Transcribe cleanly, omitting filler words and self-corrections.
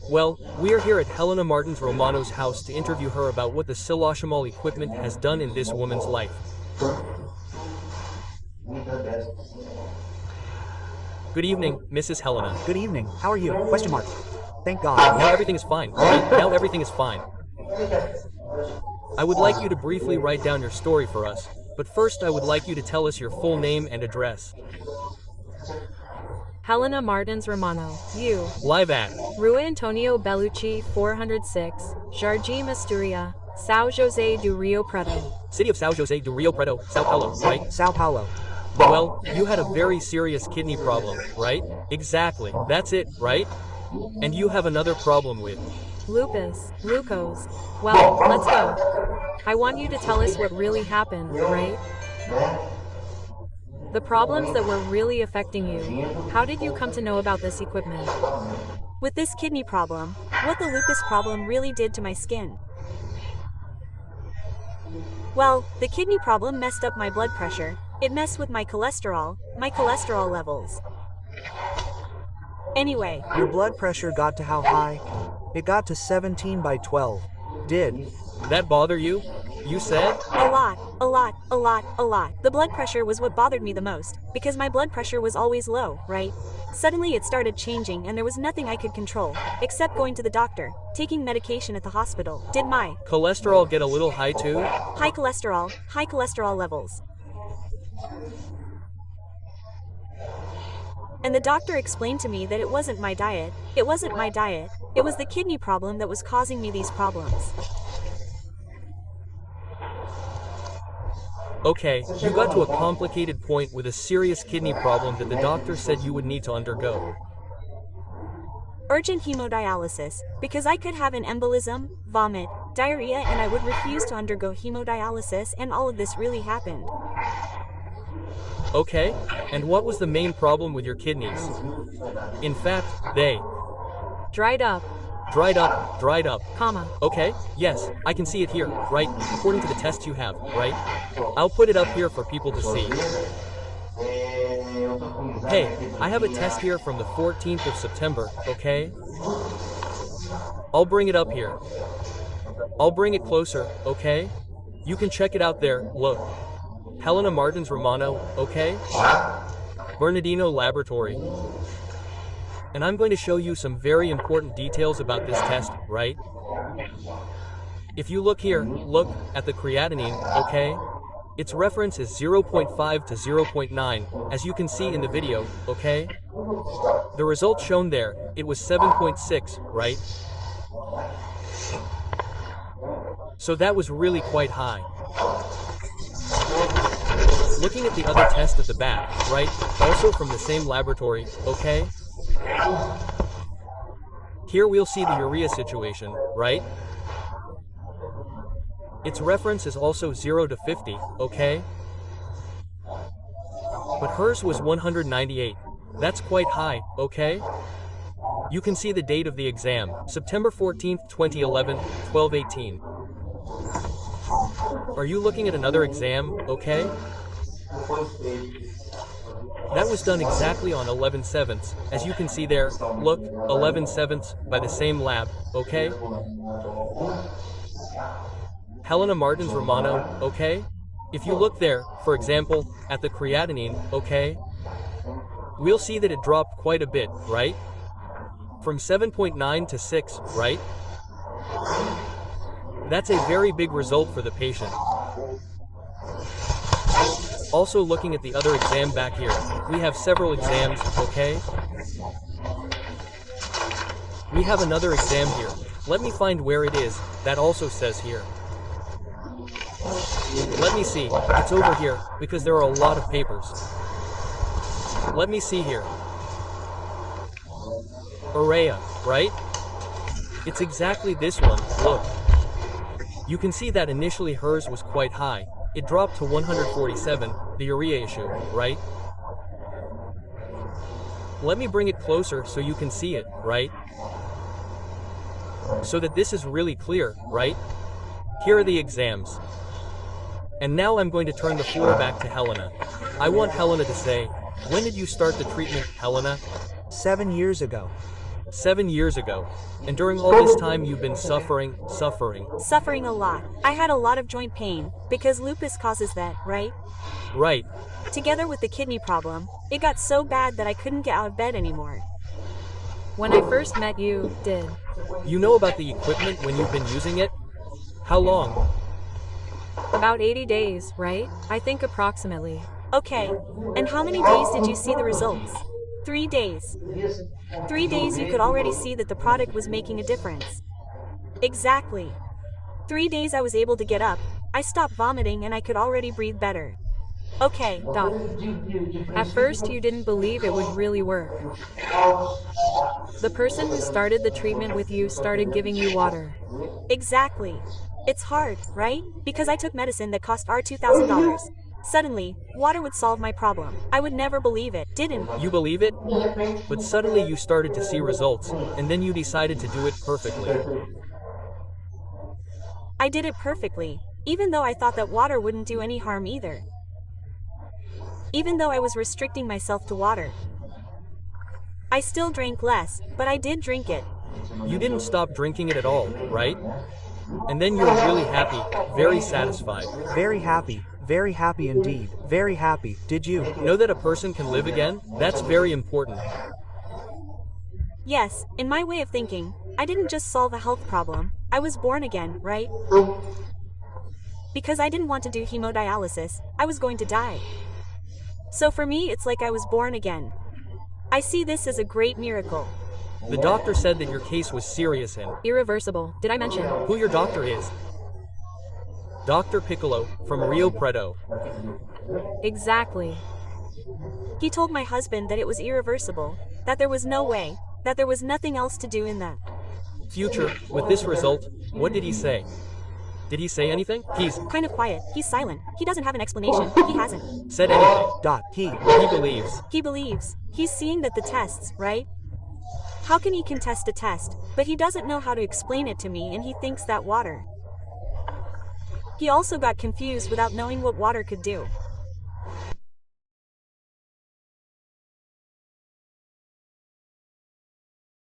Well, we are here at Helena Martins Romano's house to interview her about what the sylocimol equipment has done in this woman's life. Good evening, Mrs. Helena. Good evening. How are you? Question mark. Thank God. Now everything is fine, right? Now everything is fine. I would like you to briefly write down your story for us, but first I would like you to tell us your full name and address. Helena Martins Romano, you. Live at Rua Antonio Bellucci, 406, Jardim Asturia, São José do Rio Preto. City of São José do Rio Preto, Sao Paulo, right? Sao Paulo. Well, you had a very serious kidney problem, right? Exactly, that's it, right? And you have another problem with Lupus, Lupus. Well, let's go. I want you to tell us what really happened, right? The problems that were really affecting you. How did you come to know about this equipment? With this kidney problem, what the lupus problem really did to my skin. Well, the kidney problem messed up my blood pressure. It messed with my cholesterol levels. Anyway. Your blood pressure got to how high? It got to 17/12. Did that bother you? You said? A lot. The blood pressure was what bothered me the most, because my blood pressure was always low, right? Suddenly it started changing and there was nothing I could control, except going to the doctor, taking medication at the hospital. Did my cholesterol get a little high too? High cholesterol levels. And the doctor explained to me that it wasn't my diet. It was the kidney problem that was causing me these problems. Okay, you got to a complicated point with a serious kidney problem that the doctor said you would need to undergo urgent hemodialysis, because I could have an embolism, vomit, diarrhea, and I would refuse to undergo hemodialysis, and all of this really happened. Okay, and what was the main problem with your kidneys? In fact, they dried up. Comma. Okay, yes, I can see it here, right? According to the tests you have, right? I'll put it up here for people to see. Hey, I have a test here from the 14th of September, okay? I'll bring it up here. I'll bring it closer, okay? You can check it out there, look. Helena Martins Romano, okay? Bernardino Laboratory. And I'm going to show you some very important details about this test, right? If you look here, look at the creatinine, okay? Its reference is 0.5 to 0.9, as you can see in the video, okay? The result shown there, it was 7.6, right? So that was really quite high. Looking at the other test at the back, right? Also from the same laboratory, okay? Here we'll see the urea situation, right? Its reference is also 0 to 50, okay? But hers was 198. That's quite high, okay? You can see the date of the exam, September 14th, 2011, 12:18. Are you looking at another exam, okay? That was done exactly on 11/7, as you can see there, look, 11/7 by the same lab, okay? Helena Martins Romano, okay? If you look there, for example, at the creatinine, okay? We'll see that it dropped quite a bit, right? From 7.9 to 6, right? That's a very big result for the patient. Also looking at the other exam back here, we have several exams, okay? We have another exam here. Let me find where it is, that also says here. Let me see, it's over here, because there are a lot of papers. Let me see here. Urea, right? It's exactly this one, look. You can see that initially hers was quite high. It dropped to 147, the urea issue, right? Let me bring it closer so you can see it, right? So that this is really clear, right? Here are the exams. And now I'm going to turn the floor back to Helena. I want Helena to say, when did you start the treatment, Helena? 7 years ago. 7 years ago. And during all this time you've been suffering. Suffering a lot. I had a lot of joint pain, because lupus causes that, right? Right. Together with the kidney problem, it got so bad that I couldn't get out of bed anymore. When I first met you, did You know about the equipment when you've been using it? How long? about 80 days, right? I think approximately. Okay, and how many days did you see the results? 3 days. 3 days you could already see that the product was making a difference. Exactly. 3 days I was able to get up, I stopped vomiting and I could already breathe better. Okay. Doc. At first, you didn't believe it would really work. The person who started the treatment with you started giving you water. Exactly. It's hard, right? Because I took medicine that cost $2,000. Suddenly, water would solve my problem. I would never believe it, didn't. You believe it? But suddenly you started to see results, and then you decided to do it perfectly. I did it perfectly, even though I thought that water wouldn't do any harm either. Even though I was restricting myself to water. I still drank less, but I did drink it. You didn't stop drinking it at all, right? And then you're really happy, very satisfied. Very happy indeed. Very happy. Did you? Know that a person can live again? That's very important. Yes, in my way of thinking, I didn't just solve a health problem, I was born again, right? Because I didn't want to do hemodialysis, I was going to die. So for me, it's like I was born again. I see this as a great miracle. The doctor said that your case was serious and Irreversible. Did I mention? who your doctor is? Dr. Piccolo from Rio Preto. Exactly. He told my husband that it was irreversible, that there was no way, that there was nothing else to do in the Future, with this result, what did he say? Did he say anything? He's kind of quiet, he's silent, he doesn't have an explanation, he hasn't. said anything. Doc, He believes. He believes, he's seeing that the tests, right? How can he contest a test, but he doesn't know how to explain it to me and he thinks that water. He also got confused without knowing what water could do.